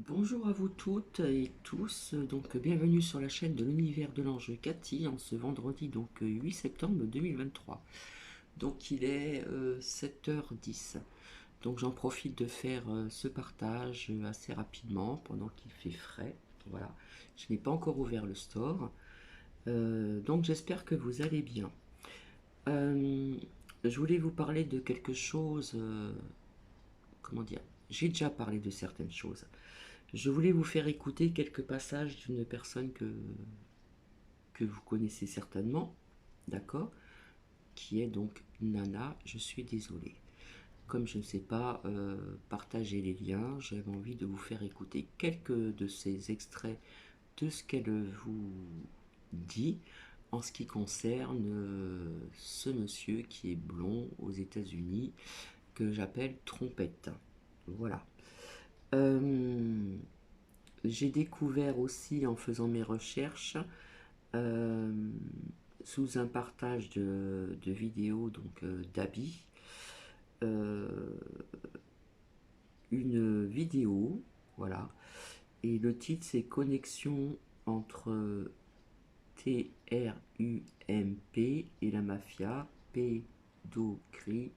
Bonjour à vous toutes et tous, donc bienvenue sur la chaîne de l'univers de l'ange Cathy en ce vendredi 8 septembre 2023. Donc il est 7h10. Donc j'en profite de faire ce partage assez rapidement pendant qu'il fait frais. Voilà, je n'ai pas encore ouvert le store. Donc j'espère que vous allez bien. Euh, je voulais vous parler de quelque chose, comment dire, j'ai déjà parlé de certaines choses. Je voulais vous faire écouter quelques passages d'une personne que vous connaissez certainement, d'accord, qui est donc Nana, je suis désolée. Comme je ne sais pas partager les liens, j'avais envie de vous faire écouter quelques de ces extraits de ce qu'elle vous dit en ce qui concerne ce monsieur qui est blond aux États-Unis, que j'appelle Trompette. Voilà. Euh, j'ai découvert aussi en faisant mes recherches, euh, sous un partage de vidéos donc d'Abi, euh, une vidéo, voilà, et le titre c'est Connexion entre TRUMP et la mafia, pédocri,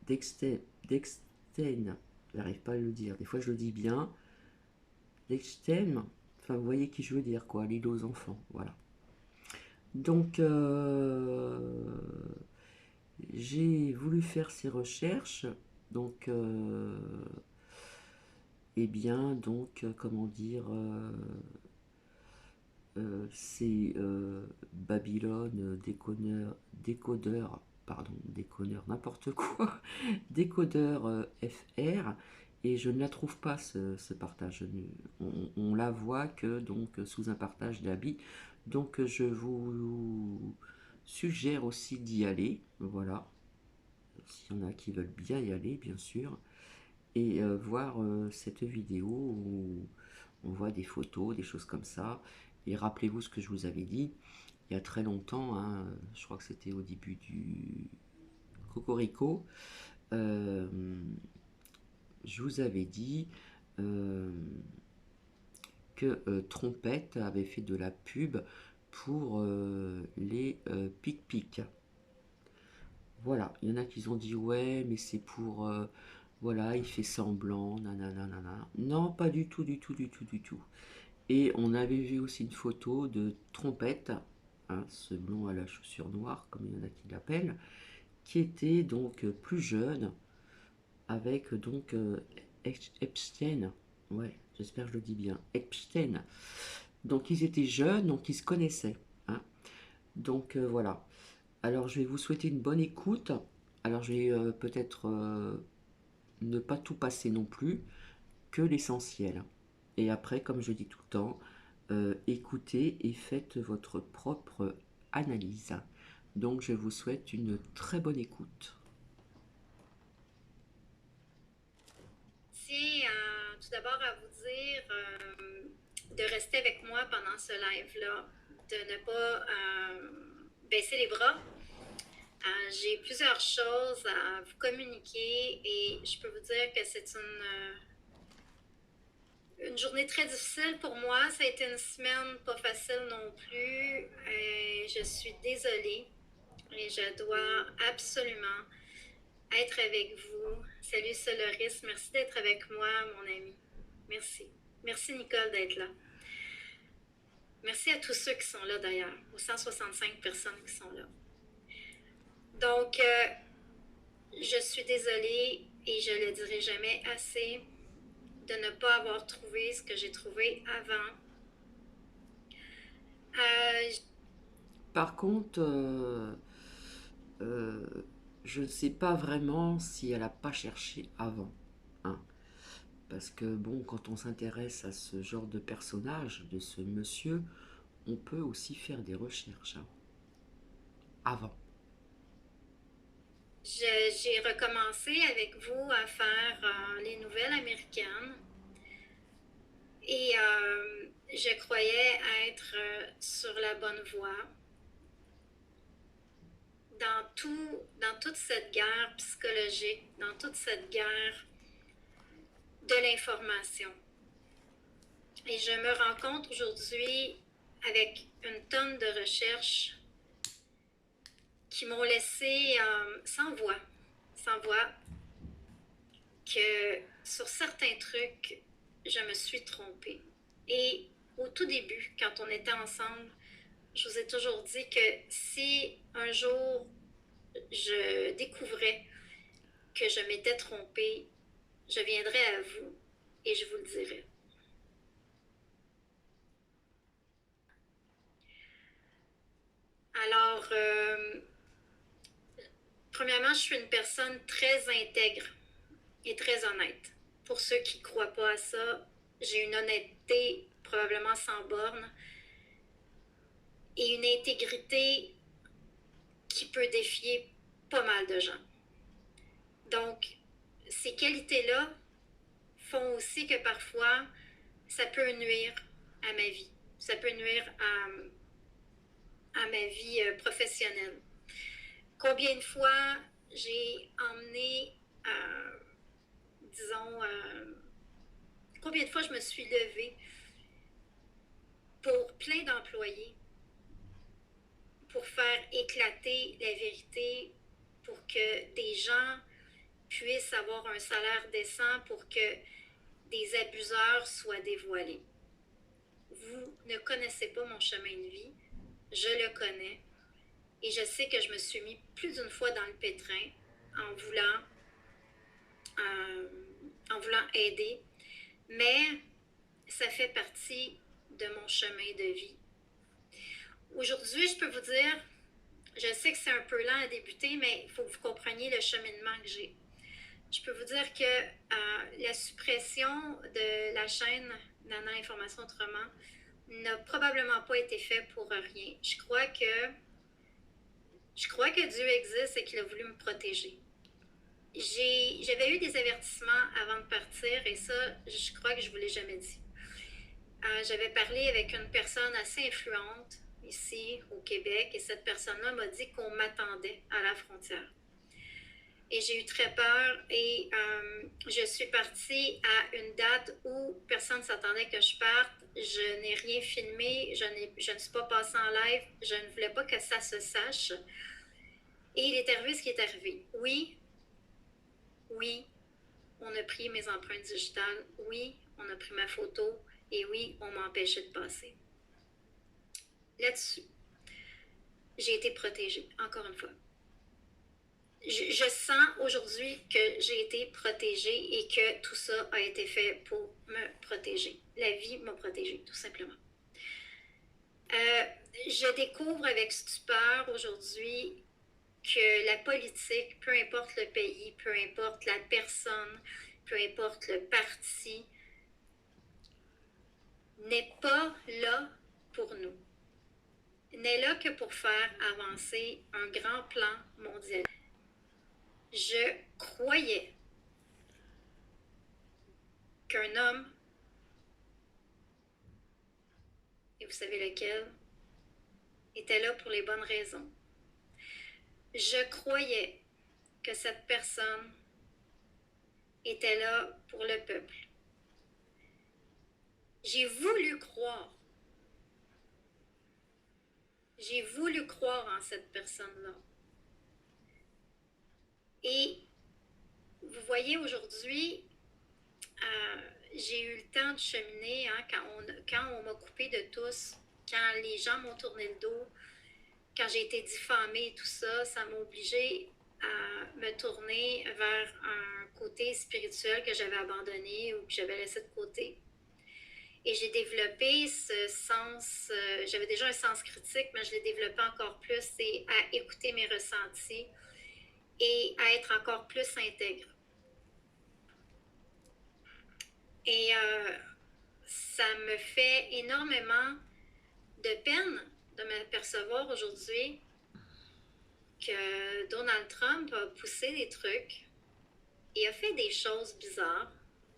Dexten, j'arrive pas à le dire, des fois je le dis bien, Dexten, enfin vous voyez qui je veux dire quoi, l'île aux enfants, voilà. Donc j'ai voulu faire ces recherches, donc eh bien donc comment dire, c'est Babylone décodeur, pardon, décodeur n'importe quoi, décodeur FR, et je ne la trouve pas ce partage. On la voit que donc sous un partage d'habits. Donc je vous suggère aussi d'y aller, voilà, s'il y en a qui veulent bien y aller, bien sûr, et voir cette vidéo où on voit des photos, des choses comme ça. Et rappelez-vous ce que je vous avais dit il y a très longtemps, hein, je crois que c'était au début du Cocorico, euh, je vous avais dit euh, que Trompette avait fait de la pub pour les pic-pic. Voilà, il y en a qui ont dit ouais, mais c'est pour voilà, il fait semblant, nanana, nanana. Non, pas du tout, du tout, du tout, du tout. Et on avait vu aussi une photo de Trompette, hein, ce blond à la chaussure noire, comme il y en a qui l'appellent, qui était donc plus jeune, avec donc Epstein. Ouais, j'espère que je le dis bien. Epstein. Donc ils étaient jeunes, donc ils se connaissaient, hein. Donc voilà. Alors je vais vous souhaiter une bonne écoute. Alors je vais peut-être ne pas tout passer non plus, que l'essentiel. Et après, comme je dis tout le temps, écoutez et faites votre propre analyse. Donc je vous souhaite une très bonne écoute. Tiens tout d'abord à vous dire de rester avec moi pendant ce live-là, de ne pas baisser les bras. J'ai plusieurs choses à vous communiquer et je peux vous dire que c'est une journée très difficile pour moi. Ça a été une semaine pas facile non plus. Je suis désolée et je dois absolument être avec vous. Salut Soloris, merci d'être avec moi, mon ami. Merci. Merci Nicole d'être là. Merci à tous ceux qui sont là d'ailleurs, aux 165 personnes qui sont là. Donc, je suis désolée et je le dirai jamais assez de ne pas avoir trouvé ce que j'ai trouvé avant. Euh, Par contre, euh, je ne sais pas vraiment si elle n'a pas cherché avant, hein. Parce que bon, quand on s'intéresse à ce genre de personnage, de ce monsieur, on peut aussi faire des recherches, hein, avant. j'ai recommencé avec vous à faire les nouvelles américaines et je croyais être sur la bonne voie. Dans toute cette guerre psychologique, dans toute cette guerre de l'information. Et je me rends compte aujourd'hui, avec une tonne de recherches qui m'ont laissé sans voix, que sur certains trucs, je me suis trompée. Et au tout début, quand on était ensemble, je vous ai toujours dit que si un jour je découvrais que je m'étais trompée, je viendrais à vous et je vous le dirais. Alors, premièrement, je suis une personne très intègre et très honnête. Pour ceux qui ne croient pas à ça, j'ai une honnêteté probablement sans borne et une intégrité qui peut défier pas mal de gens. Donc, ces qualités-là font aussi que parfois, ça peut nuire à ma vie. Ça peut nuire à ma vie professionnelle. Combien de fois j'ai emmené, combien de fois je me suis levée pour plein d'employés, pour faire éclater la vérité, pour que des gens puissent avoir un salaire décent, pour que des abuseurs soient dévoilés. Vous ne connaissez pas mon chemin de vie, je le connais, et je sais que je me suis mis plus d'une fois dans le pétrin en voulant aider, mais ça fait partie de mon chemin de vie. Aujourd'hui, je peux vous dire, je sais que c'est un peu lent à débuter, mais il faut que vous compreniez le cheminement que j'ai. Je peux vous dire que la suppression de la chaîne Nana Information Autrement n'a probablement pas été fait pour rien. Je crois que Dieu existe et qu'il a voulu me protéger. J'avais eu des avertissements avant de partir et ça, je crois que je ne vous l'ai jamais dit. J'avais parlé avec une personne assez influente ici au Québec et cette personne-là m'a dit qu'on m'attendait à la frontière. Et j'ai eu très peur et je suis partie à une date où personne ne s'attendait que je parte. Je n'ai rien filmé, je ne suis pas passée en live, je ne voulais pas que ça se sache. Et il est arrivé ce qui est arrivé. Oui, on a pris mes empreintes digitales. Oui, on a pris ma photo. Et oui, on m'a empêché de passer. Là-dessus, j'ai été protégée, encore une fois. Je sens aujourd'hui que j'ai été protégée et que tout ça a été fait pour me protéger. La vie m'a protégée, tout simplement. Je découvre avec stupeur aujourd'hui que la politique, peu importe le pays, peu importe la personne, peu importe le parti, n'est pas là pour nous. N'est là que pour faire avancer un grand plan mondial. Je croyais qu'un homme, et vous savez lequel, était là pour les bonnes raisons. Je croyais que cette personne était là pour le peuple. J'ai voulu croire. J'ai voulu croire en cette personne-là. Et vous voyez, aujourd'hui, j'ai eu le temps de cheminer quand on m'a coupé de tous, quand les gens m'ont tourné le dos, quand j'ai été diffamée et tout ça, ça m'a obligée à me tourner vers un côté spirituel que j'avais abandonné ou que j'avais laissé de côté. Et j'ai développé ce sens, j'avais déjà un sens critique, mais je l'ai développé encore plus, c'est à écouter mes ressentis et à être encore plus intègre. Et ça me fait énormément de peine de m'apercevoir aujourd'hui que Donald Trump a poussé des trucs et a fait des choses bizarres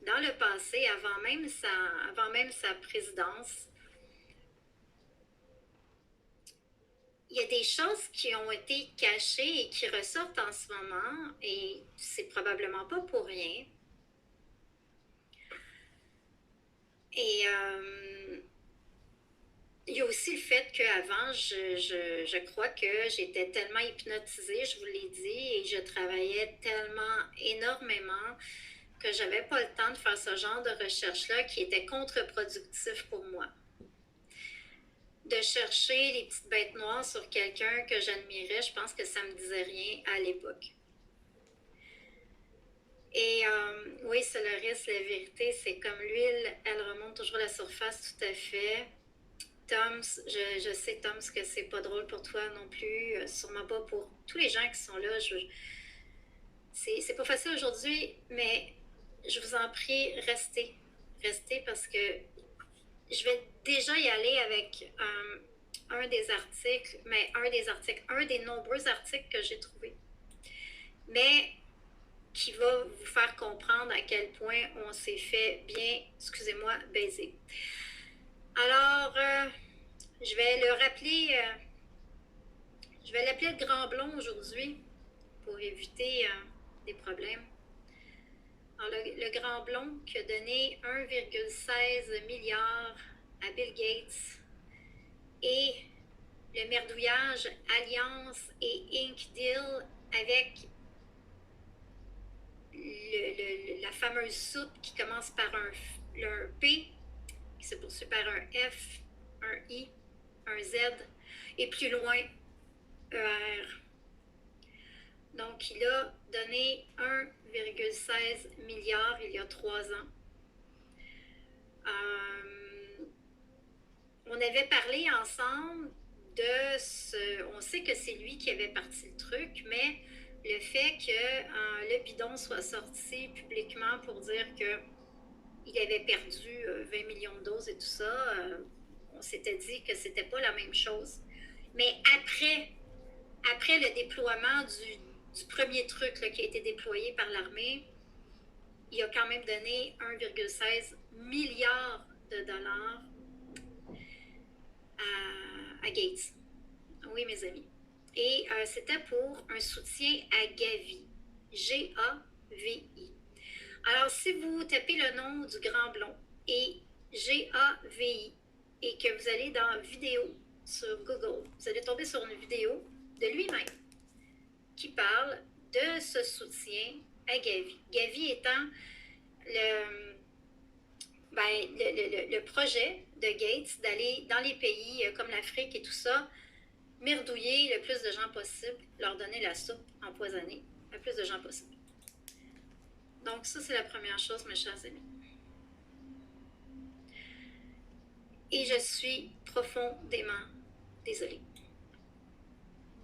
dans le passé, avant même sa présidence. Il y a des choses qui ont été cachées et qui ressortent en ce moment, et c'est probablement pas pour rien. Et il y a aussi le fait qu'avant, je crois que j'étais tellement hypnotisée, je vous l'ai dit, et je travaillais tellement énormément que j'avais pas le temps de faire ce genre de recherche-là qui était contre-productif pour moi. De chercher les petites bêtes noires sur quelqu'un que j'admirais, je pense que ça me disait rien à l'époque. Et oui, c'est le risque, la vérité, c'est comme l'huile, elle remonte toujours à la surface, tout à fait. Tom, je sais, Tom, que c'est pas drôle pour toi non plus, sûrement pas pour tous les gens qui sont là. C'est pas facile aujourd'hui, mais je vous en prie, restez. Restez parce que je vais déjà y aller avec un des articles, mais un des nombreux articles que j'ai trouvés. Mais qui va vous faire comprendre à quel point on s'est fait bien, excusez-moi, baiser. Alors, je vais le rappeler, je vais l'appeler le Grand Blond aujourd'hui pour éviter des problèmes. Alors, le Grand Blond qui a donné 1,16 milliard à Bill Gates et le merdouillage Alliance et Inc. Deal avec la fameuse soupe qui commence par un P, qui se poursuit par un F, un I, un Z, et plus loin, ER. Donc, il a donné 1,16 milliard il y a 3 ans. On avait parlé ensemble de ce... On sait que c'est lui qui avait parti le truc, mais le fait que le bidon soit sorti publiquement pour dire qu'il avait perdu 20 millions de doses et tout ça, on s'était dit que c'était pas la même chose. Mais après le déploiement du premier truc là, qui a été déployé par l'armée, il a quand même donné 1,16 milliard de dollars à Gates. Oui, mes amis. Et c'était pour un soutien à Gavi. G-A-V-I. Alors, si vous tapez le nom du Grand Blond et G-A-V-I et que vous allez dans vidéo sur Google, vous allez tomber sur une vidéo de lui-même qui parle de ce soutien à Gavi. Gavi étant le projet de Gates d'aller dans les pays comme l'Afrique et tout ça, merdouiller le plus de gens possible, leur donner la soupe empoisonnée, le plus de gens possible. Donc ça, c'est la première chose, mes chers amis. Et je suis profondément désolée.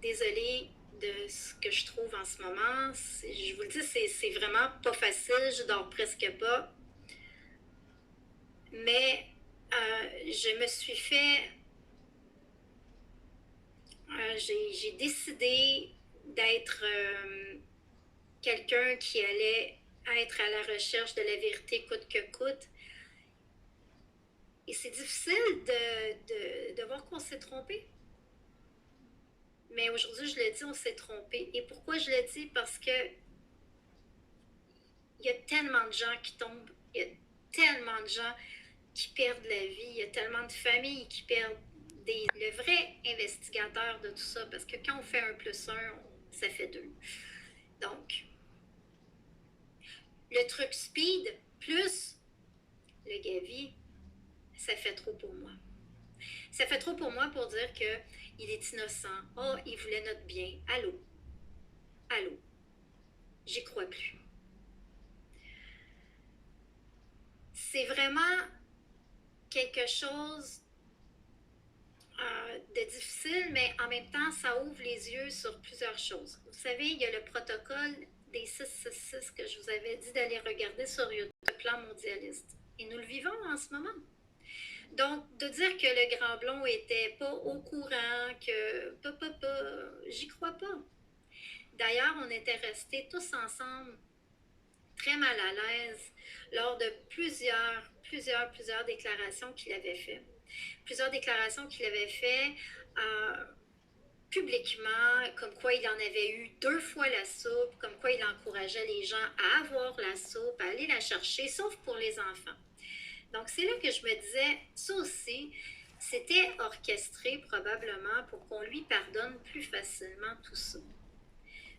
Désolée de ce que je trouve en ce moment. Je vous le dis, c'est vraiment pas facile, je dors presque pas. Mais je me suis fait... j'ai décidé d'être quelqu'un qui allait être à la recherche de la vérité coûte que coûte. Et c'est difficile de voir qu'on s'est trompé. Mais aujourd'hui, je le dis, on s'est trompé. Et pourquoi je le dis? Parce que il y a tellement de gens qui tombent, il y a tellement de gens qui perdent la vie, il y a tellement de familles qui perdent le vrai investigateur de tout ça, parce que quand on fait 1+1, ça fait 2. Donc, le truc speed plus le Gavi, ça fait trop pour moi. Ça fait trop pour moi pour dire qu'il est innocent. Oh, il voulait notre bien. Allô? Allô? J'y crois plus. C'est vraiment quelque chose de difficile, mais en même temps, ça ouvre les yeux sur plusieurs choses. Vous savez, il y a le protocole des 666 que je vous avais dit d'aller regarder sur YouTube, le plan mondialiste. Et nous le vivons en ce moment. Donc, de dire que le Grand Blond était pas au courant, que j'y crois pas. D'ailleurs, on était restés tous ensemble très mal à l'aise lors de plusieurs déclarations qu'il avait faites. Plusieurs déclarations qu'il avait faites publiquement, comme quoi il en avait eu 2 fois la soupe, comme quoi il encourageait les gens à avoir la soupe, à aller la chercher, sauf pour les enfants. Donc, c'est là que je me disais, ça aussi, c'était orchestré probablement pour qu'on lui pardonne plus facilement tout ça.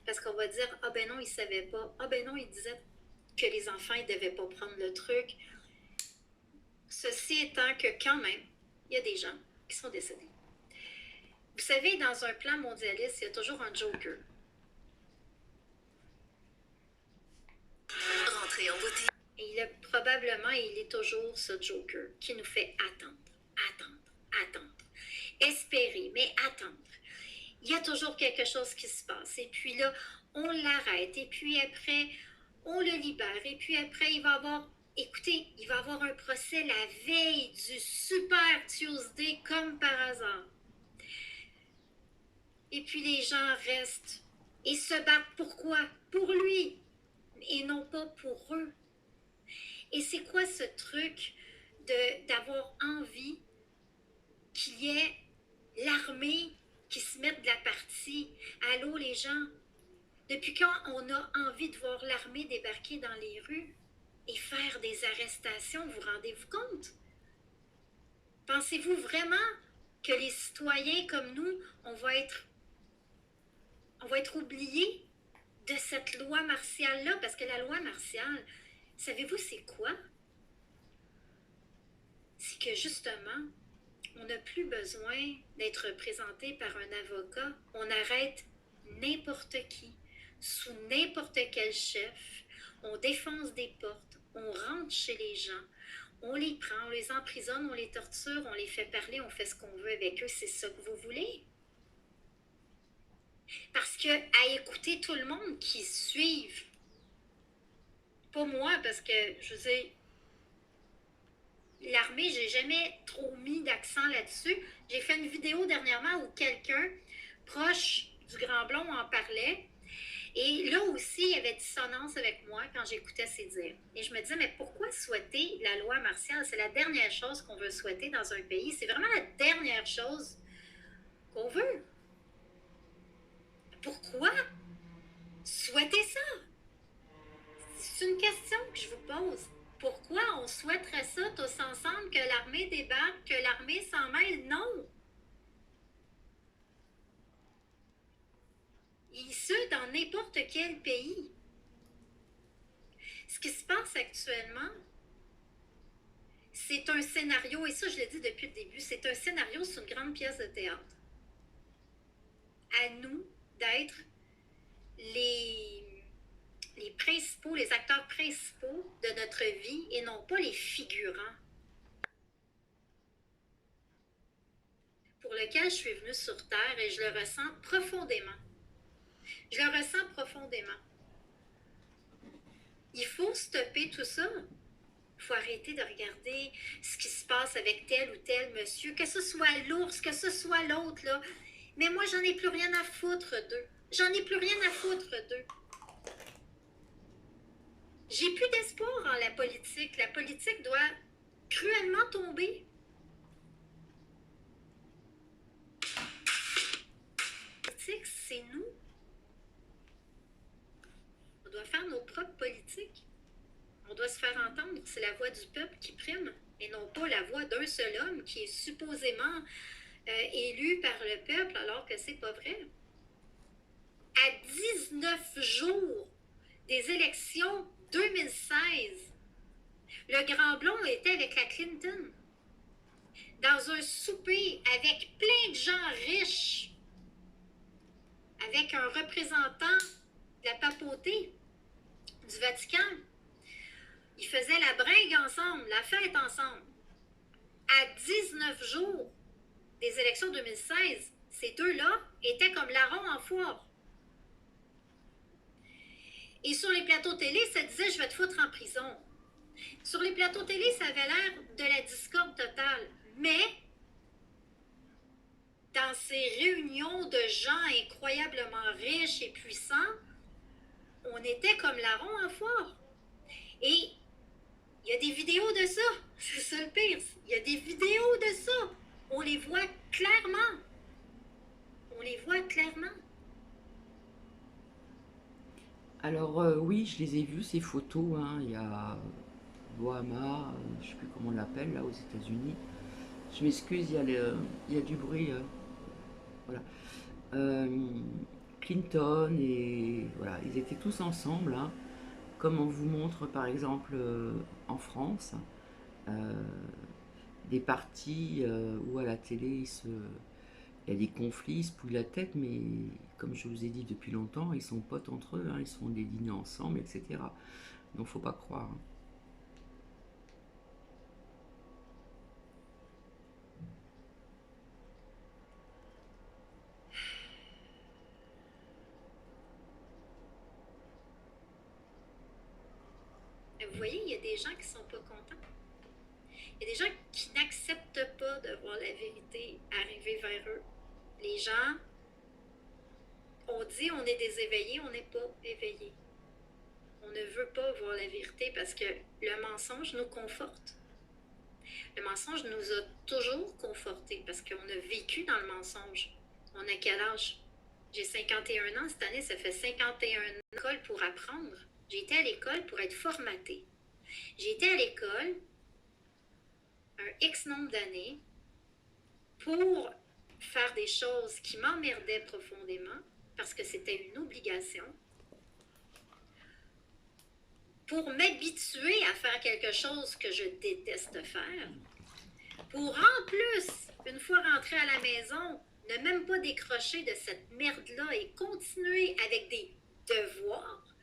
Parce qu'on va dire, ah ben non, il savait pas. Ah ben non, il disait que les enfants, ils devaient pas prendre le truc. Ceci étant que quand même, il y a des gens qui sont décédés. Vous savez, dans un plan mondialiste, il y a toujours un joker. Rentrer en beauté. Et probablement, il est toujours ce joker qui nous fait attendre, attendre, attendre. Espérer, mais attendre. Il y a toujours quelque chose qui se passe. Et puis là, on l'arrête. Et puis après, on le libère. Et puis après, il va avoir... Écoutez, il va avoir un procès la veille du Super Tuesday, comme par hasard. Et puis les gens restent et se battent. Pourquoi? Pour lui. Et non pas pour eux. Et c'est quoi ce truc d'avoir envie qu'il y ait l'armée qui se mette de la partie? Allô les gens? Depuis quand on a envie de voir l'armée débarquer dans les rues et faire des arrestations? Vous rendez-vous compte? Pensez-vous vraiment que les citoyens comme nous, on va être oubliés de cette loi martiale-là? Parce que la loi martiale, savez-vous c'est quoi? C'est que justement, on n'a plus besoin d'être représenté par un avocat. On arrête n'importe qui, sous n'importe quel chef. On défonce des portes, on rentre chez les gens, on les prend, on les emprisonne, on les torture, on les fait parler, on fait ce qu'on veut avec eux. C'est ça que vous voulez? Parce que à écouter tout le monde qui suivent, pas moi, parce que je veux dire, l'armée, j'ai jamais trop mis d'accent là-dessus. J'ai fait une vidéo dernièrement où quelqu'un proche du Grand Blond en parlait. Et là aussi, il y avait dissonance avec moi quand j'écoutais ses dires. Et je me disais, mais pourquoi souhaiter la loi martiale? C'est la dernière chose qu'on veut souhaiter dans un pays. C'est vraiment la dernière chose qu'on veut. Pourquoi souhaiter ça? C'est une question que je vous pose. Pourquoi on souhaiterait ça tous ensemble, que l'armée débarque, que l'armée s'en mêle? Non. Et ce, dans n'importe quel pays. Ce qui se passe actuellement, c'est un scénario, et ça je l'ai dit depuis le début, c'est un scénario sur une grande pièce de théâtre. À nous d'être les principaux, les acteurs principaux de notre vie et non pas les figurants pour lequel je suis venue sur Terre et je le ressens profondément. Je le ressens profondément. Il faut stopper tout ça. Il faut arrêter de regarder ce qui se passe avec tel ou tel monsieur, que ce soit l'ours, que ce soit l'autre, là. Mais moi, j'en ai plus rien à foutre d'eux. J'en ai plus rien à foutre d'eux. J'ai plus d'espoir en la politique. La politique doit cruellement tomber. La politique, c'est nous. On doit faire nos propres politiques. On doit se faire entendre. C'est la voix du peuple qui prime et non pas la voix d'un seul homme qui est supposément élu par le peuple alors que c'est pas vrai. À 19 jours des élections 2016, le Grand Blond était avec la Clinton dans un souper avec plein de gens riches, avec un représentant de la papauté du Vatican. Ils faisaient la bringue ensemble, la fête ensemble. À 19 jours des élections 2016, ces deux-là étaient comme larrons en foire. Et sur les plateaux télé, ça disait « je vais te foutre en prison ». Sur les plateaux télé, ça avait l'air de la discorde totale. Mais dans ces réunions de gens incroyablement riches et puissants, on était comme larrons en foire. Et il y a des vidéos de ça. C'est ça le pire. Il y a des vidéos de ça. On les voit clairement. On les voit clairement. Alors oui, je les ai vus, ces photos, hein, il y a Bohama, je ne sais plus comment on l'appelle là aux États-Unis. Je m'excuse, il y a du bruit. Voilà. Euh, Clinton et voilà, ils étaient tous ensemble, hein, comme on vous montre par exemple en France, euh, des partis où à la télé il y a des conflits, ils se pouillent la tête, mais comme je vous ai dit depuis longtemps, ils sont potes entre eux, hein, ils se font des dîners ensemble, etc. Donc faut pas croire, hein. Vous voyez, il y a des gens qui ne sont pas contents. Il y a des gens qui n'acceptent pas de voir la vérité arriver vers eux. Les gens, on dit on est des éveillés, on n'est pas éveillés. On ne veut pas voir la vérité parce que le mensonge nous conforte. Le mensonge nous a toujours confortés parce qu'on a vécu dans le mensonge. On a quel âge? J'ai 51 ans, cette année, ça fait 51 ans d'école pour apprendre. J'ai été à l'école pour être formatée. J'ai été à l'école un X nombre d'années pour faire des choses qui m'emmerdaient profondément parce que c'était une obligation, pour m'habituer à faire quelque chose que je déteste faire, pour en plus, une fois rentrée à la maison, ne même pas décrocher de cette merde-là et continuer avec des devoirs,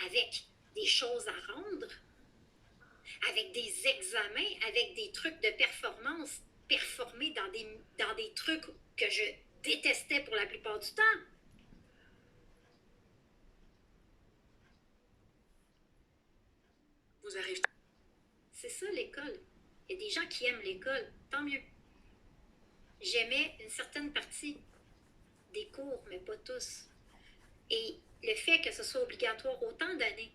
avec des choses à rendre, avec des examens, avec des trucs de performance, performer dans des trucs que je détestais pour la plupart du temps. Vous arrivez. C'est ça l'école. Il y a des gens qui aiment l'école, tant mieux. J'aimais une certaine partie des cours, mais pas tous. Et le fait que ce soit obligatoire autant d'années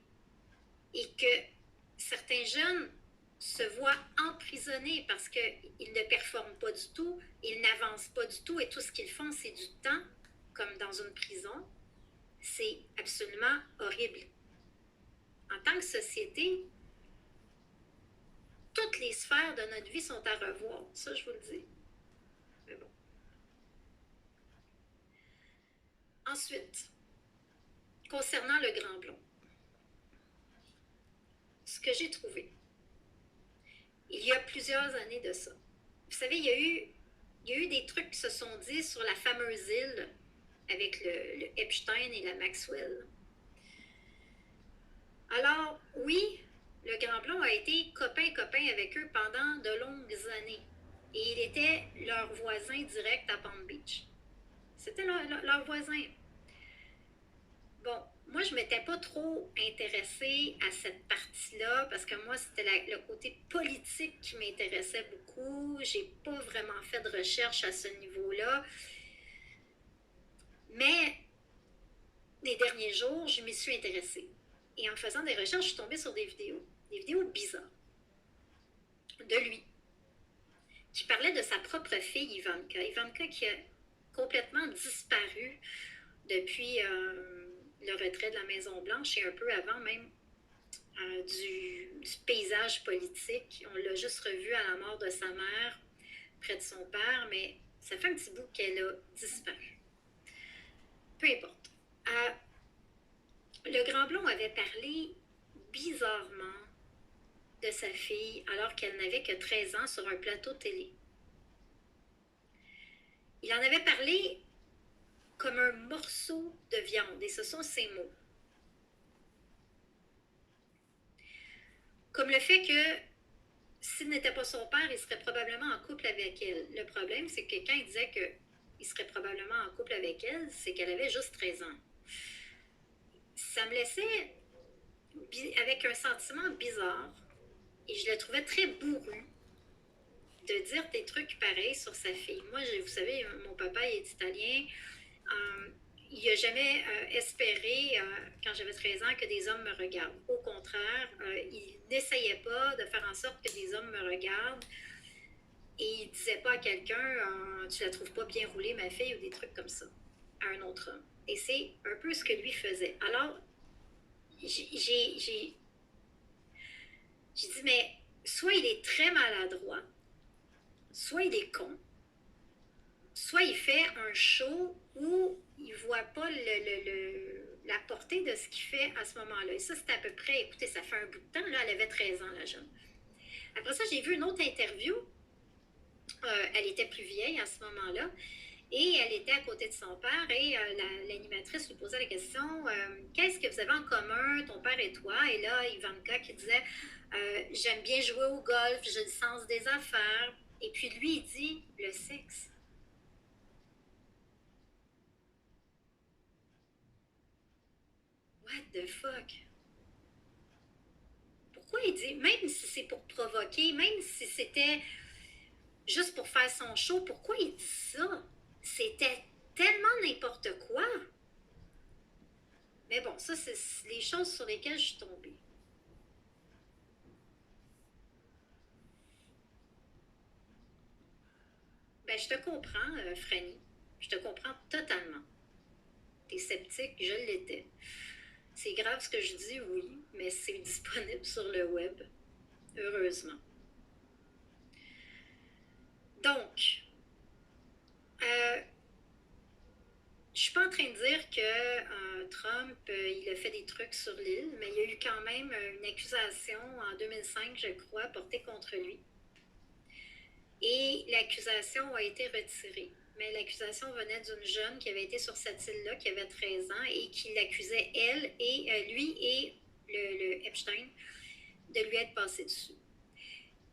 et que certains jeunes se voient emprisonnés parce qu'ils ne performent pas du tout, ils n'avancent pas du tout et tout ce qu'ils font, c'est du temps, comme dans une prison, c'est absolument horrible. En tant que société, toutes les sphères de notre vie sont à revoir, ça je vous le dis. Mais bon. Ensuite, concernant le Grand Blond, ce que j'ai trouvé, il y a plusieurs années de ça. Vous savez, il y a eu des trucs qui se sont dits sur la fameuse île avec le Epstein et la Maxwell. Alors, oui, le Grand Blond a été copain-copain avec eux pendant de longues années. Et il était leur voisin direct à Palm Beach. C'était leur voisin. Bon, moi, je ne m'étais pas trop intéressée à cette partie-là parce que moi, c'était le côté politique qui m'intéressait beaucoup. J'ai pas vraiment fait de recherche à ce niveau-là. Mais les derniers jours, je m'y suis intéressée. Et en faisant des recherches, je suis tombée sur des vidéos bizarres de lui, qui parlait de sa propre fille Ivanka. Ivanka qui a complètement disparu depuis le retrait de la Maison-Blanche et un peu avant même du paysage politique. On l'a juste revu à la mort de sa mère, près de son père, mais ça fait un petit bout qu'elle a disparu. Peu importe. Le Grand Blond avait parlé bizarrement de sa fille alors qu'elle n'avait que 13 ans sur un plateau télé. Il en avait parlé comme un morceau de viande, et ce sont ses mots. Comme le fait que s'il n'était pas son père, il serait probablement en couple avec elle. Le problème, c'est que quand il disait qu'il serait probablement en couple avec elle, c'est qu'elle avait juste 13 ans. Ça me laissait avec un sentiment bizarre, et je le trouvais très bourru de dire des trucs pareils sur sa fille. Moi, vous savez, mon papa il est italien. Il n'a jamais espéré, quand j'avais 13 ans, que des hommes me regardent. Au contraire, il n'essayait pas de faire en sorte que des hommes me regardent. Et il ne disait pas à quelqu'un tu la trouves pas bien roulée, ma fille, ou des trucs comme ça, à un autre homme. Et c'est un peu ce que lui faisait. Alors, J'ai dit, mais soit il est très maladroit, soit il est con, soit il fait un show où il ne voit pas la portée de ce qu'il fait à ce moment-là. Et ça, c'était à peu près, écoutez, ça fait un bout de temps, là, elle avait 13 ans, la jeune. Après ça, j'ai vu une autre interview. Elle était plus vieille à ce moment-là. Et elle était à côté de son père et l'animatrice lui posait la question qu'est-ce que vous avez en commun, ton père et toi? Et là, Ivanka qui disait j'aime bien jouer au golf, j'ai le sens des affaires. Et puis lui, il dit le sexe. What the fuck? Pourquoi il dit, même si c'est pour provoquer, même si c'était juste pour faire son show, pourquoi il dit ça? C'était tellement n'importe quoi. Mais bon, ça, c'est les choses sur lesquelles je suis tombée. Ben, je te comprends, Franny. Je te comprends totalement. T'es sceptique, je l'étais. C'est grave ce que je dis, oui, mais c'est disponible sur le web. Heureusement. Donc, euh, je suis pas en train de dire que Trump, il a fait des trucs sur l'île, mais il y a eu quand même une accusation en 2005, je crois, portée contre lui. Et l'accusation a été retirée. Mais l'accusation venait d'une jeune qui avait été sur cette île-là, qui avait 13 ans, et qui l'accusait, elle, et lui et le Epstein, de lui être passé dessus.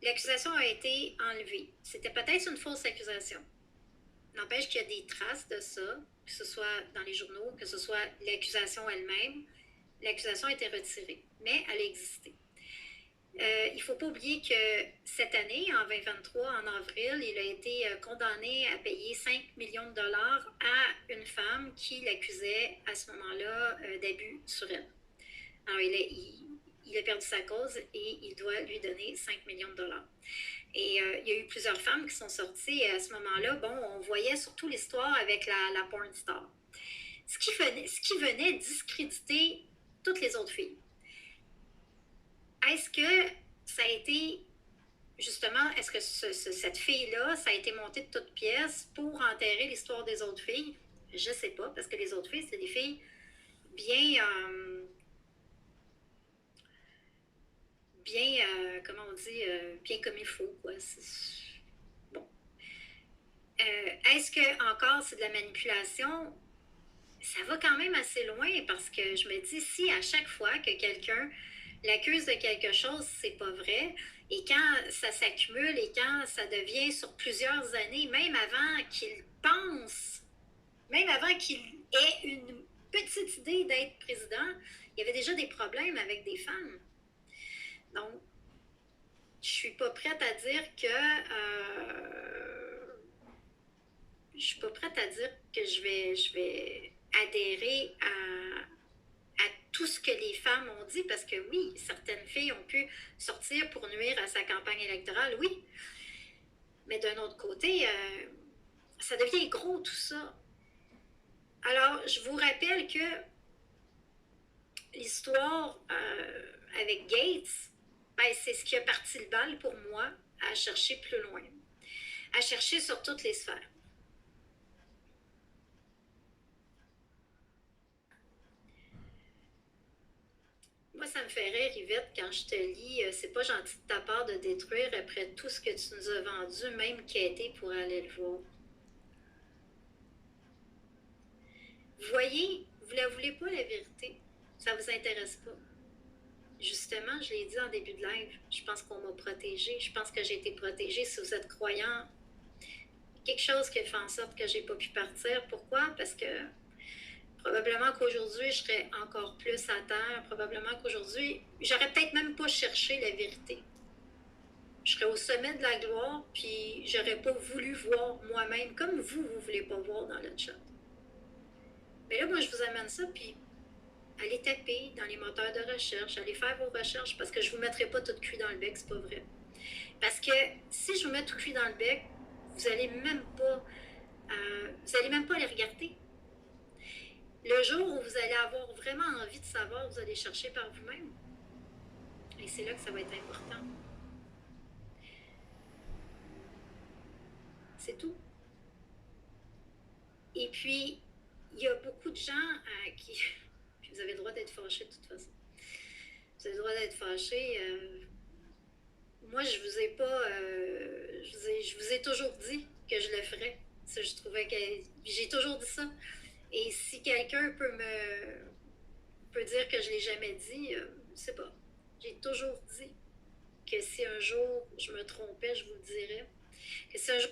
L'accusation a été enlevée. C'était peut-être une fausse accusation. N'empêche qu'il y a des traces de ça, que ce soit dans les journaux, que ce soit l'accusation elle-même. L'accusation a été retirée, mais elle a existé. Il ne faut pas oublier que cette année, en 2023, en avril, il a été condamné à payer 5 millions de dollars à une femme qui l'accusait à ce moment-là d'abus sur elle. Alors, il a perdu sa cause et il doit lui donner 5 millions de dollars. Et il y a eu plusieurs femmes qui sont sorties et à ce moment-là, bon, on voyait surtout l'histoire avec la porn star. Ce qui venait discréditer toutes les autres filles. Est-ce que ça a été, justement, est-ce que cette fille-là, ça a été monté de toutes pièces pour enterrer l'histoire des autres filles? Je ne sais pas, parce que les autres filles, c'est des filles bien, comment on dit, bien comme il faut, quoi. Bon. Est-ce que, encore, c'est de la manipulation? Ça va quand même assez loin, parce que je me dis, si à chaque fois que quelqu'un l'accuse de quelque chose, c'est pas vrai. Et quand ça s'accumule et quand ça devient sur plusieurs années, même avant qu'il pense, même avant qu'il ait une petite idée d'être président, il y avait déjà des problèmes avec des femmes. Donc, je suis pas prête à dire que je suis pas prête à dire que je vais adhérer à tout ce que les femmes ont dit, parce que oui, certaines filles ont pu sortir pour nuire à sa campagne électorale, oui. Mais d'un autre côté, ça devient gros tout ça. Alors, je vous rappelle que l'histoire avec Gates, ben, c'est ce qui a parti le bal pour moi à chercher plus loin, à chercher sur toutes les sphères. Moi, ça me fait rire, Yvette, quand je te lis, c'est pas gentil de ta part de détruire après tout ce que tu nous as vendu, même quêter pour aller le voir. Vous voyez, vous la voulez pas, la vérité. Ça vous intéresse pas. Justement, je l'ai dit en début de live, je pense qu'on m'a protégée. Je pense que j'ai été protégée. Si vous êtes croyant, quelque chose qui a fait en sorte que j'ai pas pu partir. Pourquoi? Parce que probablement qu'aujourd'hui, je serais encore plus à terre. Probablement qu'aujourd'hui, j'aurais peut-être même pas cherché la vérité. Je serais au sommet de la gloire, puis j'aurais pas voulu voir moi-même, comme vous, vous voulez pas voir dans le chat. Mais là, moi, je vous amène ça, puis allez taper dans les moteurs de recherche, allez faire vos recherches, parce que je ne vous mettrai pas tout cuit dans le bec, c'est pas vrai. Parce que si je vous mets tout cuit dans le bec, vous n'allez même pas les regarder. Le jour où vous allez avoir vraiment envie de savoir, vous allez chercher par vous-même. Et c'est là que ça va être important. C'est tout. Et puis, il y a beaucoup de gens qui... Vous avez le droit d'être fâchés de toute façon. Vous avez le droit d'être fâchés. Moi, je vous ai pas... je vous ai toujours dit que je le ferais. Ça, je trouvais que... J'ai toujours dit ça. Et si quelqu'un peut dire que je l'ai jamais dit, je sais pas. J'ai toujours dit que si un jour je me trompais, je vous le dirais. Que si un jour...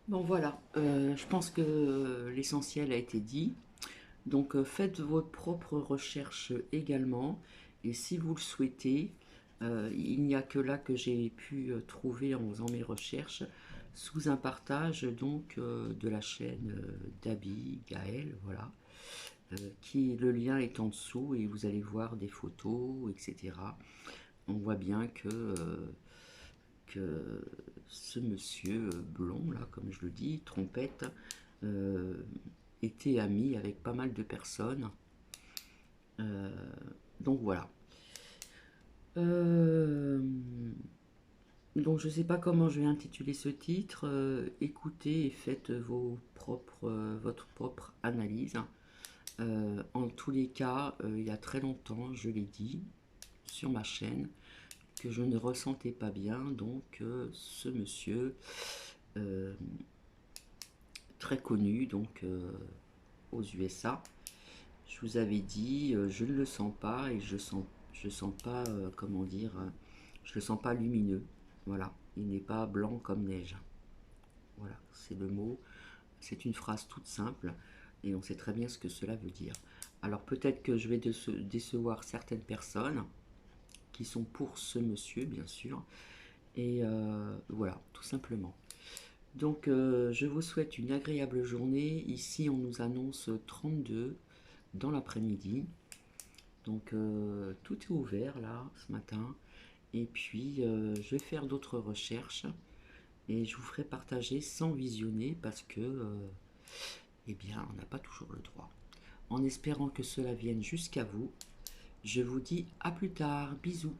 Bon voilà, je pense que l'essentiel a été dit. Donc faites vos propres recherches également. Et si vous le souhaitez, il n'y a que là que j'ai pu trouver en faisant mes recherches, sous un partage donc de la chaîne d'Abby, Gaël, voilà. Qui le lien est en dessous et vous allez voir des photos, etc. On voit bien que ce monsieur blond, là, comme je le dis, trompette, euh, était ami avec pas mal de personnes. Euh, donc voilà. Donc je ne sais pas comment je vais intituler ce titre. Écoutez et faites votre propre analyse. En tous les cas, il y a très longtemps, je l'ai dit sur ma chaîne, que je ne ressentais pas bien, donc ce monsieur très connu donc aux USA, je vous avais dit, je ne le sens pas et je sens pas, comment dire, je le sens pas lumineux. Voilà, il n'est pas blanc comme neige. Voilà, c'est le mot. C'est une phrase toute simple et on sait très bien ce que cela veut dire. Alors peut-être que je vais décevoir certaines personnes qui sont pour ce monsieur, bien sûr. Et voilà, tout simplement. Donc je vous souhaite une agréable journée. Ici on nous annonce 32 dans l'après-midi. Donc tout est ouvert là ce matin. Et puis je vais faire d'autres recherches et je vous ferai partager sans visionner parce que eh bien on n'a pas toujours le droit. En espérant que cela vienne jusqu'à vous, je vous dis à plus tard. Bisous.